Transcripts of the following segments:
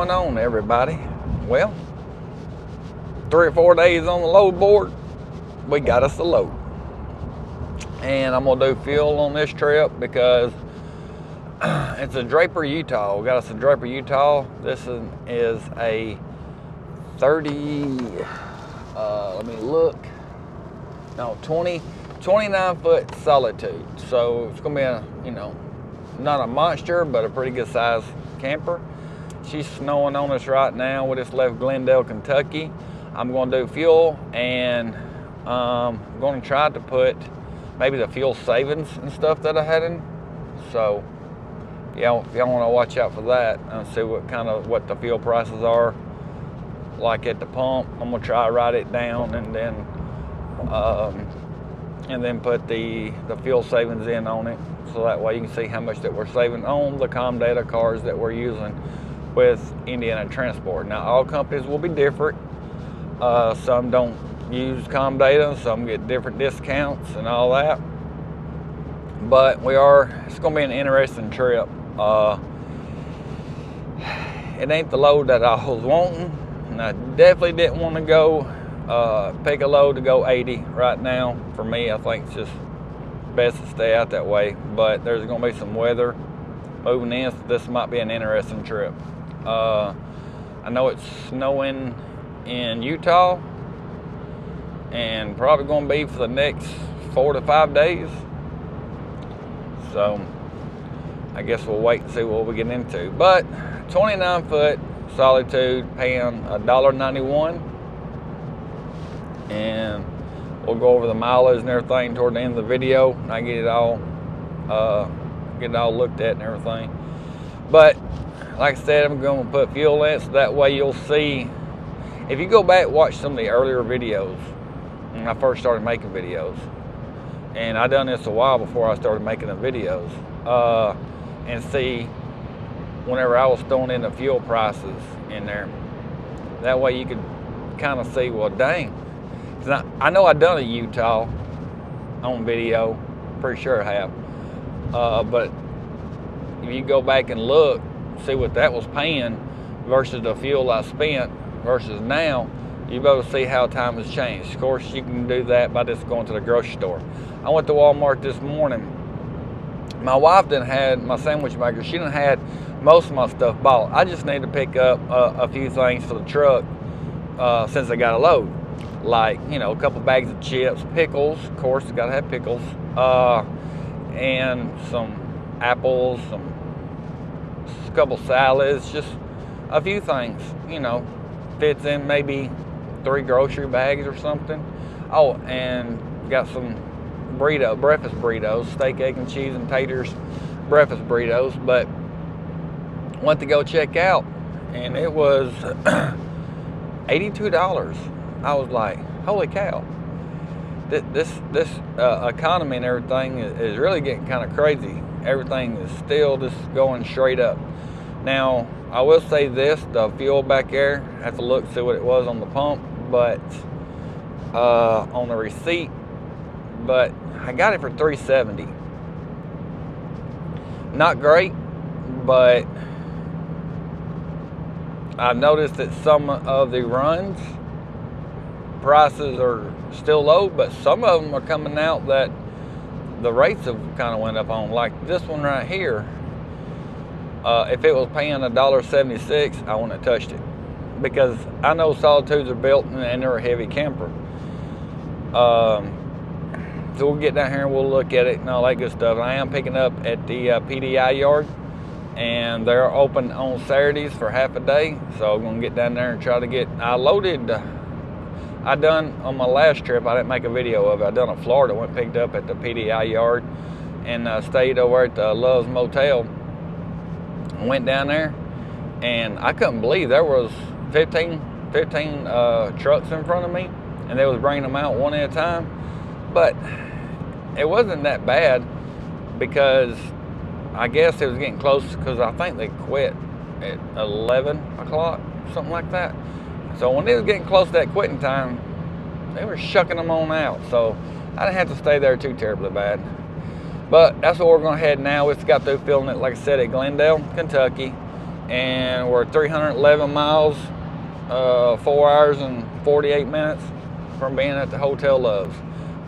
going on, everybody? Well, 3 or 4 days on the load board, we got us a load. And I'm gonna do fuel on this trip because it's a Draper, Utah. We got us a Draper, Utah. This is a 29 foot solitude. So it's gonna be a, not a monster, but a pretty good size camper. She's snowing on us right now. We just left Glendale, Kentucky. I'm gonna do fuel, and I'm gonna try to put maybe the fuel savings and stuff that I had in. So yeah, if y'all wanna watch out for that and see what the fuel prices are like at the pump, I'm gonna try to write it down and then put the fuel savings in on it, so that way you can see how much that we're saving on the ComData cars that we're using with Indiana Transport. Now, all companies will be different. Some don't use ComData, some get different discounts and all that. But it's gonna be an interesting trip. It ain't the load that I was wanting, and I definitely didn't want to go pick a load to go 80 right now. For me, I think it's just best to stay out that way. But there's gonna be some weather moving in, so this might be an interesting trip. I know it's snowing in Utah and probably gonna be for the next 4 to 5 days. So I guess we'll wait and see what we get into. But 29 foot solitude, paying $1.91. And we'll go over the mileage and everything toward the end of the video. And I get it all looked at and everything. But like I said, I'm going to put fuel in it, so that way you'll see. If you go back and watch some of the earlier videos when I first started making videos, and I done this a while before I started making the videos, and see whenever I was throwing in the fuel prices in there, that way you could kind of see, well, dang. I know I done a Utah on video, pretty sure I have, but if you go back and look, see what that was paying versus the fuel I spent versus now, you'll be able to see how time has changed. Of course, you can do that by just going to the grocery store. I went to Walmart this morning. My wife done had my sandwich maker. She done had most of my stuff bought. I just need to pick up a few things for the truck since I got a load. Like, a couple bags of chips, pickles, of course, gotta have pickles, and some apples, a couple salads, just a few things, fits in maybe 3 grocery bags or something. Oh, and got some breakfast burritos, steak, egg, and cheese, and taters, breakfast burritos. But went to go check out, and it was $82. I was like, holy cow. This economy and everything is really getting kind of crazy. Everything is still just going straight up. Now, I will say this, the fuel back there, I have to look, see what it was on the pump, but on the receipt, but I got it for $3.70. Not great, but I've noticed that some of the runs prices are still low, but some of them are coming out that the rates have kind of went up on. Like this one right here, if it was paying $1.76, I wouldn't have touched it, because I know Solitudes are built and they're a heavy camper. So we'll get down here and we'll look at it and all that good stuff. I am picking up at the PDI yard, and they're open on Saturdays for half a day. So I'm gonna get down there and try to get. I done on my last trip, I didn't make a video of it. I done in Florida, went picked up at the PDI yard and stayed over at the Love's Motel. Went down there, and I couldn't believe there was 15 trucks in front of me, and they was bringing them out one at a time. But it wasn't that bad, because I guess it was getting close, because I think they quit at 11 o'clock, something like that. So when it was getting close to that quitting time, they were shucking them on out. So I didn't have to stay there too terribly bad. But that's where we're going to head now. We've got through filling it, like I said, at Glendale, Kentucky. and we're 311 miles, 4 hours and 48 minutes from being at the Hotel Loves.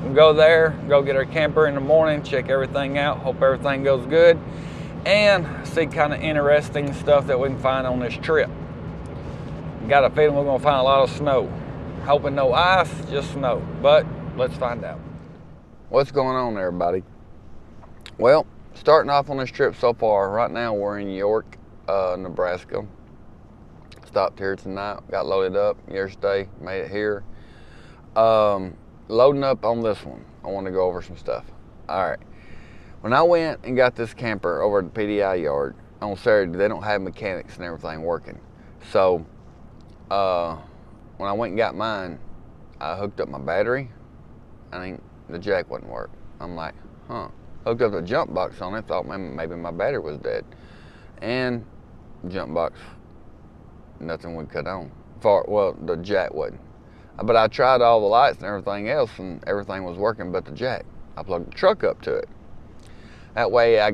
We'll go there, go get our camper in the morning, check everything out, hope everything goes good, and see kind of interesting stuff that we can find on this trip. Got a feeling we're gonna find a lot of snow. Hoping no ice, just snow, but let's find out. What's going on, everybody? Well, starting off on this trip so far, right now we're in York, Nebraska. Stopped here tonight, got loaded up yesterday, made it here. Loading up on this one, I want to go over some stuff. All right, when I went and got this camper over at the PDI yard on Saturday, they don't have mechanics and everything working. So when I went and got mine, I hooked up my battery. I think the jack wouldn't work. I'm like, huh. Hooked up the jump box on it, thought maybe my battery was dead. And jump box, nothing would cut on. Well, the jack wouldn't. But I tried all the lights and everything else, and everything was working but the jack. I plugged the truck up to it. That way I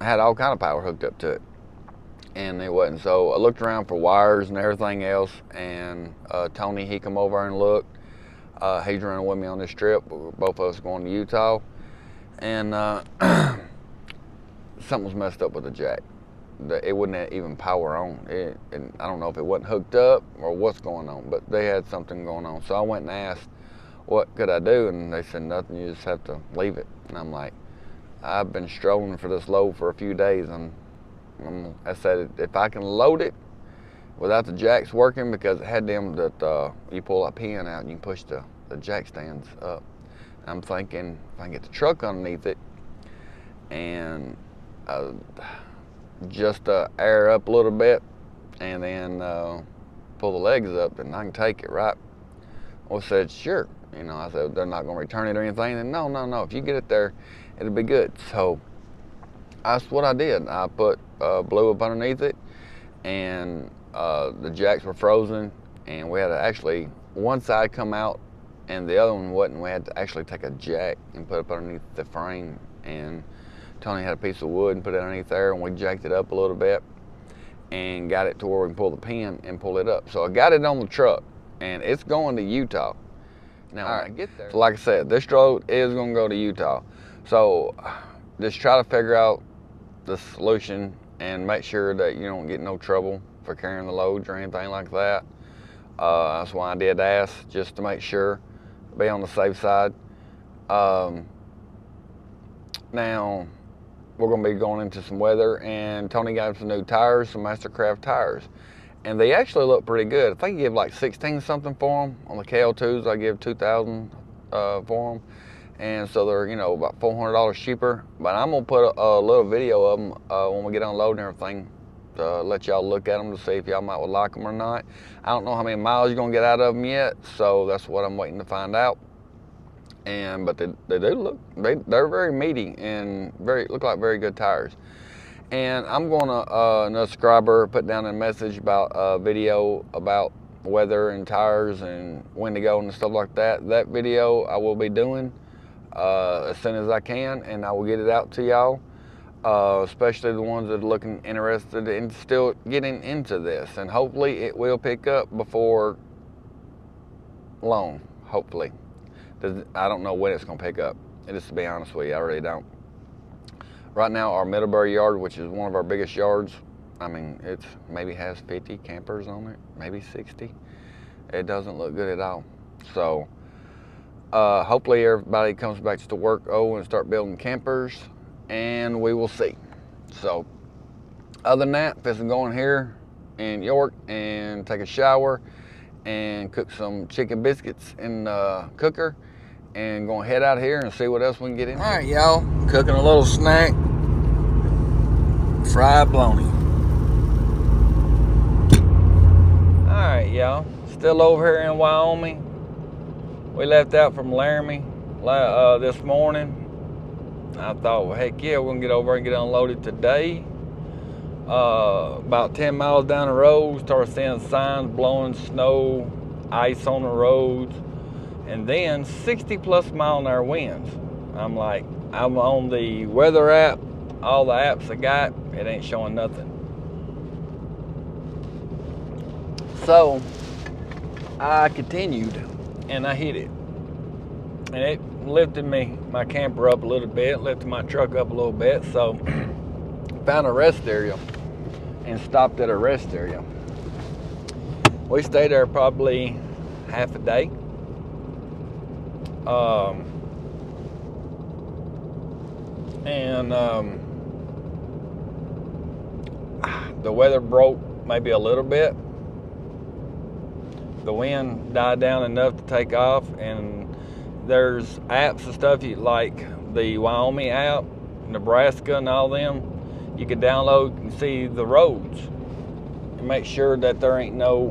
had all kind of power hooked up to it, and it wasn't. So I looked around for wires and everything else, and Tony, he come over and looked. He's running with me on this trip. Both of us going to Utah, and something was messed up with the jack. It wouldn't even power on. And I don't know if it wasn't hooked up or what's going on, but they had something going on. So I went and asked, what could I do? And they said, nothing, you just have to leave it. And I'm like, I've been strolling for this load for a few days, and I said, if I can load it without the jacks working, because it had them that you pull a pin out and you can push the jack stands up. And I'm thinking, if I can get the truck underneath it and just air up a little bit and then pull the legs up, and I can take it, right? Well, I said, sure. You know, I said, they're not going to return it or anything. And no, if you get it there, it'll be good. So that's what I did. I put blue up underneath it, and the jacks were frozen, and we had to actually, one side come out and the other one wasn't. We had to actually take a jack and put it up underneath the frame, and Tony had a piece of wood and put it underneath there, and we jacked it up a little bit and got it to where we can pull the pin and pull it up. So I got it on the truck, and it's going to Utah. Now, when I get there, so like I said, this road is going to go to Utah. So just try to figure out the solution and make sure that you don't get no trouble for carrying the loads or anything like that. That's why I did ask, just to make sure, be on the safe side. Now, we're going to be going into some weather, and Tony got some new tires, some Mastercraft tires, and they actually look pretty good. I think you give like 16 something for them. On the KL2s, I give 2,000 for them, and so they're, you know, about $400 cheaper. But I'm gonna put a little video of them when we get unloaded and everything, to let y'all look at them to see if y'all might like them or not. I don't know how many miles you're gonna get out of them yet, so that's what I'm waiting to find out. But they do look, they're very meaty and look like very good tires. And I'm gonna another subscriber put down a message about a video about weather and tires and when to go and stuff like that. That video I will be doing as soon as I can, and I will get it out to y'all, especially the ones that are looking interested in still getting into this. And hopefully it will pick up before long, hopefully. I don't know when it's gonna pick up. Just to be honest with you, I really don't. Right now, our Middlebury yard, which is one of our biggest yards, I mean, it maybe has 50 campers on it, maybe 60. It doesn't look good at all. So hopefully everybody comes back to work and start building campers, and we will see. So other than that, if it's going here in York and take a shower and cook some chicken biscuits in the cooker, and gonna head out here and see what else we can get into. All right, y'all, cooking a little snack, fried bologna. All right, y'all, still over here in Wyoming. We left out from Laramie this morning. I thought, well, heck yeah, we're gonna get over and get unloaded today. About 10 miles down the road, started seeing signs blowing snow, ice on the roads, and then 60+ mile-an-hour winds. I'm like, I'm on the weather app, all the apps I got, it ain't showing nothing. So I continued and I hit it. And it lifted my camper up a little bit, lifted my truck up a little bit. So found a rest area and stopped at a rest area. We stayed there probably half a day. The weather broke maybe a little bit. The wind died down enough to take off, and there's apps and stuff like the Wyoming app, Nebraska and all them. You can download and see the roads and make sure that there ain't no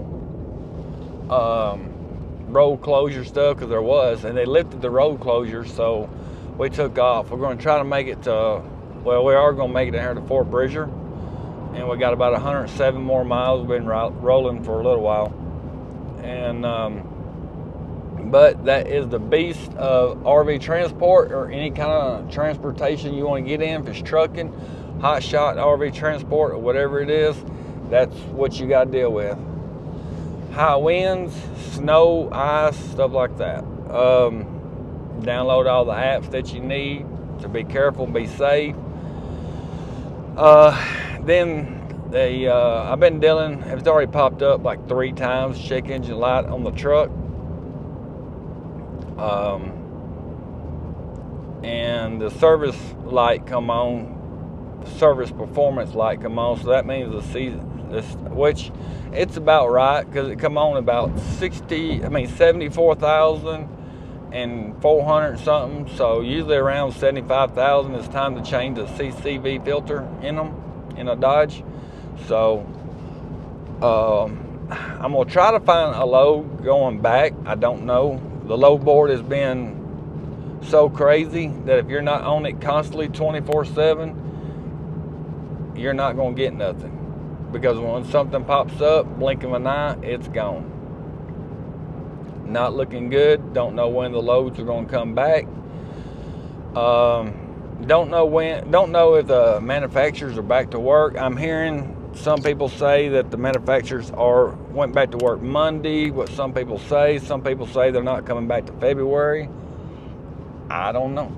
road closure stuff, because there was, and they lifted the road closure, so we took off. We're going to try to make it to, well, we are going to make it down here to Fort Bridger, and we got about 107 more miles. We've been rolling for a little while, and but that is the beast of RV transport, or any kind of transportation you want to get in. If it's trucking, hot shot RV transport, or whatever it is, that's what you got to deal with. High winds, snow, ice, stuff like that. Download all the apps that you need to be careful, be safe. Then I've been dealing, it's already popped up like 3 times, check engine light on the truck. And the service light come on, service performance light come on, so that means the season, which it's about right, because it come on about 74,400 something, so usually around 75,000 it's time to change the CCV filter in them, in a Dodge. So I'm gonna try to find a load going back. I don't know, the load board has been so crazy that if you're not on it constantly 24/7, you're not gonna get nothing, because when something pops up, blink of an eye, it's gone. Not looking good. Don't know when the loads are going to come back. Don't know if the manufacturers are back to work. I'm hearing some people say that the manufacturers went back to work Monday. What some people say they're not coming back to February. I don't know,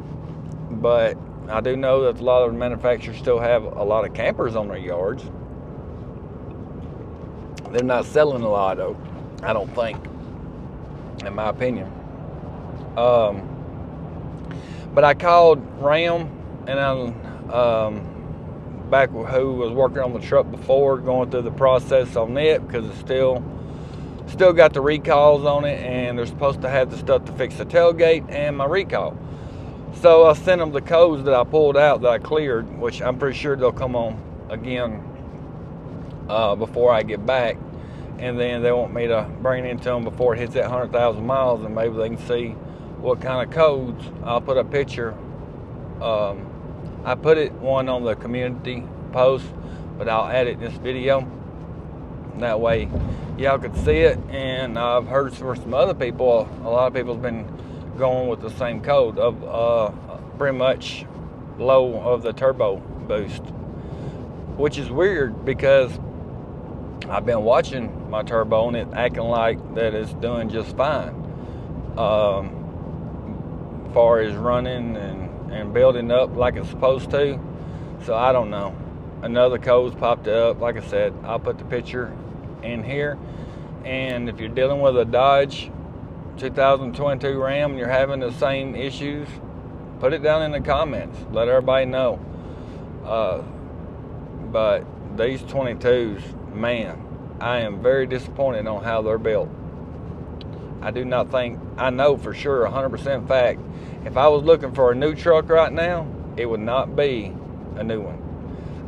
but I do know that a lot of the manufacturers still have a lot of campers on their yards. They're not selling a lot, though, I don't think, in my opinion. But I called Ram, and I'm back who was working on the truck before, going through the process on it, because it's still got the recalls on it, and they're supposed to have the stuff to fix the tailgate and my recall. So I sent them the codes that I pulled out that I cleared, which I'm pretty sure they'll come on again before I get back, and then they want me to bring it into them before it hits that 100,000 miles, and maybe they can see what kind of codes. I'll put a picture. I put one on the community post, but I'll add it in this video. That way y'all could see it. And I've heard from some other people, a lot of people have been going with the same code of pretty much low of the turbo boost, which is weird because I've been watching my turbo and it acting like that it's doing just fine, as far as running and building up like it's supposed to. So I don't know. Another code's popped up. Like I said, I'll put the picture in here. And if you're dealing with a Dodge 2022 Ram and you're having the same issues, put it down in the comments. Let everybody know. But these 22s, man, I am very disappointed on how they're built. I do not think, I know for sure, 100% fact, if I was looking for a new truck right now, it would not be a new one.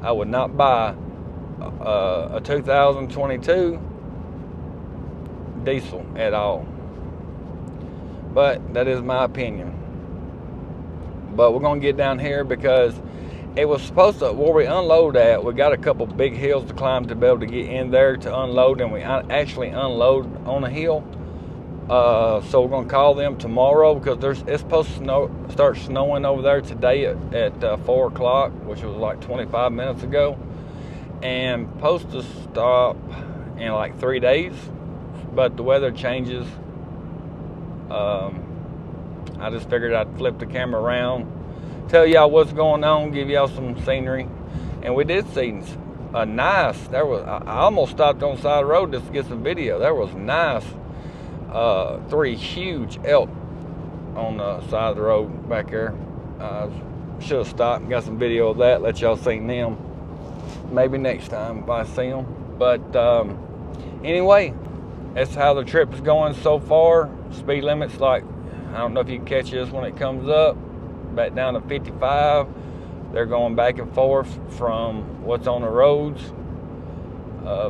I would not buy a 2022 diesel at all. But that is my opinion. But we're going to get down here because it was supposed to, where we unload at, we got a couple big hills to climb to be able to get in there to unload, and we actually unload on a hill. So we're going to call them tomorrow because it's supposed to start snowing over there today at 4 o'clock, which was like 25 minutes ago, and supposed to stop in like 3 days. but the weather changes. I just figured I'd flip the camera around, tell y'all what's going on, give y'all some scenery. And we did see a nice, I almost stopped on the side of the road just to get some video. There was nice 3 huge elk on the side of the road back there. Should have stopped and got some video of that, let y'all see them. Maybe next time if I see them. But anyway, that's how the trip is going so far. Speed limit's like, I don't know if you can catch this when it comes up, back down to 55. They're going back and forth from what's on the roads,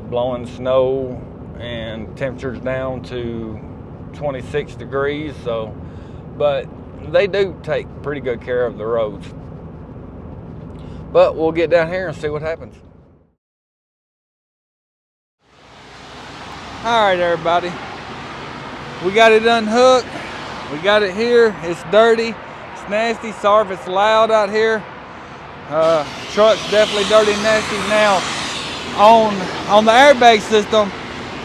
blowing snow, and temperatures down to 26 degrees. So, but they do take pretty good care of the roads. But we'll get down here and see what happens. All right, everybody, we got it unhooked. We got it here. It's dirty, it's nasty. Sorry if it's loud out here. Truck's definitely dirty and nasty. Now, on the airbag system,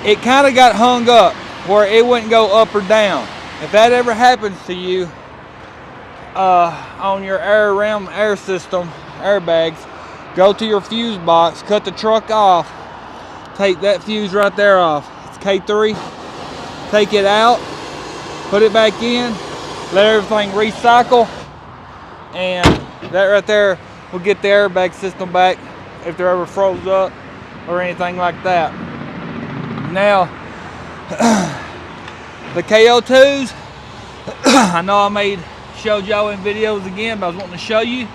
it kind of got hung up where it wouldn't go up or down. If that ever happens to you on your air system, airbags, go to your fuse box, cut the truck off, take that fuse right there off. It's K3. Take it out, put it back in, let everything recycle, and that right there will get the airbag system back if they're ever froze up or anything like that. Now, the KO2s, I know I showed y'all in videos again, but I was wanting to show you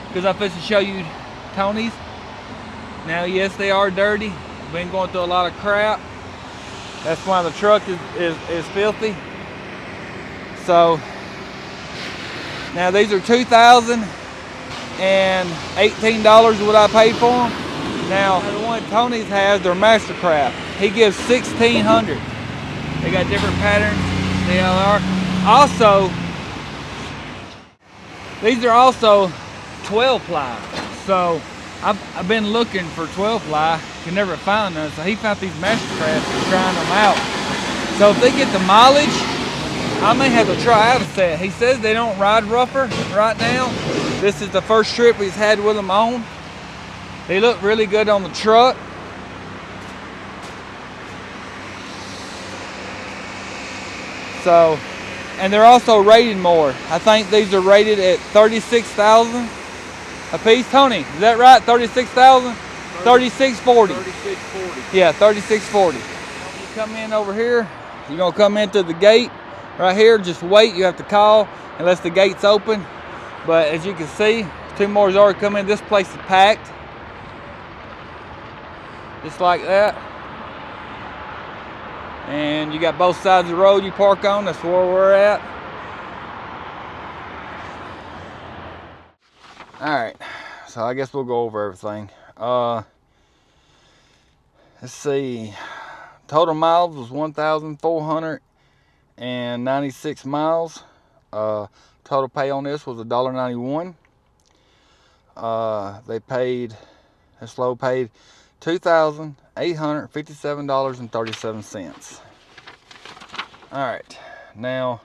because I'm supposed to show you Tony's. Now, yes, they are dirty. Been going through a lot of crap. That's why the truck is filthy. So now these are $2,018 what I paid for them. Now the one Tony's has, they're Mastercraft. He gives $1,600. They got different patterns. They are also, these are also 12 ply. So I've been looking for 12 ply, can never find none. So he found these Mastercrafts and trying them out. So if they get the mileage, I may have to try out a set. He says they don't ride rougher right now. This is the first trip he's had with them on. They look really good on the truck. So, and they're also rated more. I think these are rated at 36,000 a piece. Tony, is that right? 36,000? 3640. 3640. Yeah, 3640. When you come in over here, you're gonna come into the gate right here. Just wait. You have to call unless the gate's open. But as you can see, 2 more has already come in. This place is packed, just like that. And you got both sides of the road you park on. That's where we're at. All right, so I guess we'll go over everything. Let's see, total miles was 1,496 miles. Total pay on this was $1.91. This load paid $2,857.37. All right, now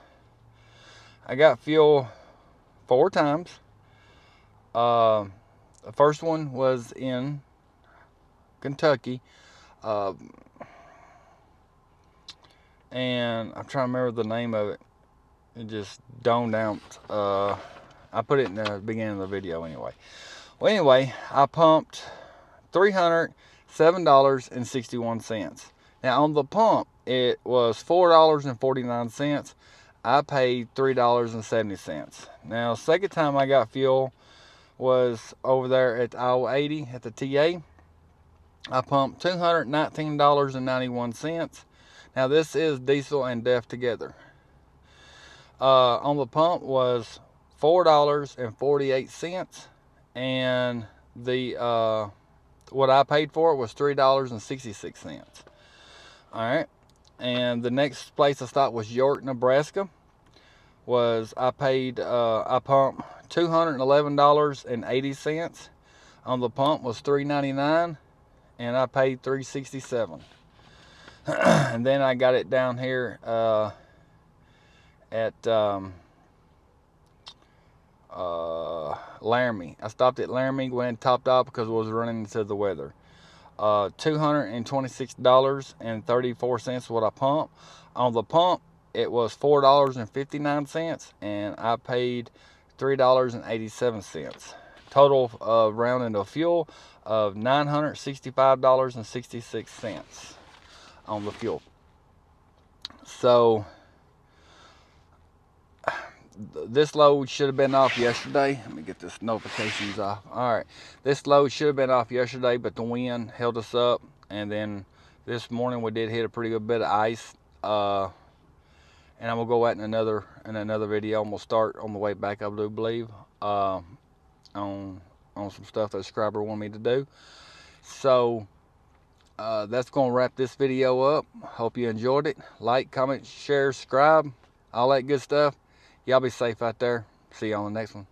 I got fuel 4 times. The first one was in Kentucky, and I'm trying to remember the name of it. It just dawned out. I put it in the beginning of the video anyway. Well, anyway, I pumped $307.61. Now on the pump, it was $4.49. I paid $3.70. Now, second time I got fuel was over there at Iowa 80 at the TA. I pumped $219.91. Now this is diesel and DEF together. On the pump was $4.48, and the what I paid for it was $3.66. All right, and the next place I stopped was York, Nebraska. I pumped $211.80. On the pump was $3.99, and I paid $3.67. And then I got it down here at Laramie. I stopped at Laramie, went and topped off because it was running into the weather. $226.34 what I pumped. On the pump, it was $4.59, and I paid $3.87. Total rounding of fuel of $965.66 on the fuel. So this load should have been off yesterday. Let me get this notifications off. All right, this load should have been off yesterday, but the wind held us up, and then this morning we did hit a pretty good bit of ice. And I'm gonna go out in another video. I'm gonna start on the way back, I do believe, on some stuff that the subscriber wanted me to do. So that's gonna wrap this video up. Hope you enjoyed it. Like, comment, share, subscribe, all that good stuff. Y'all be safe out there. See you on the next one.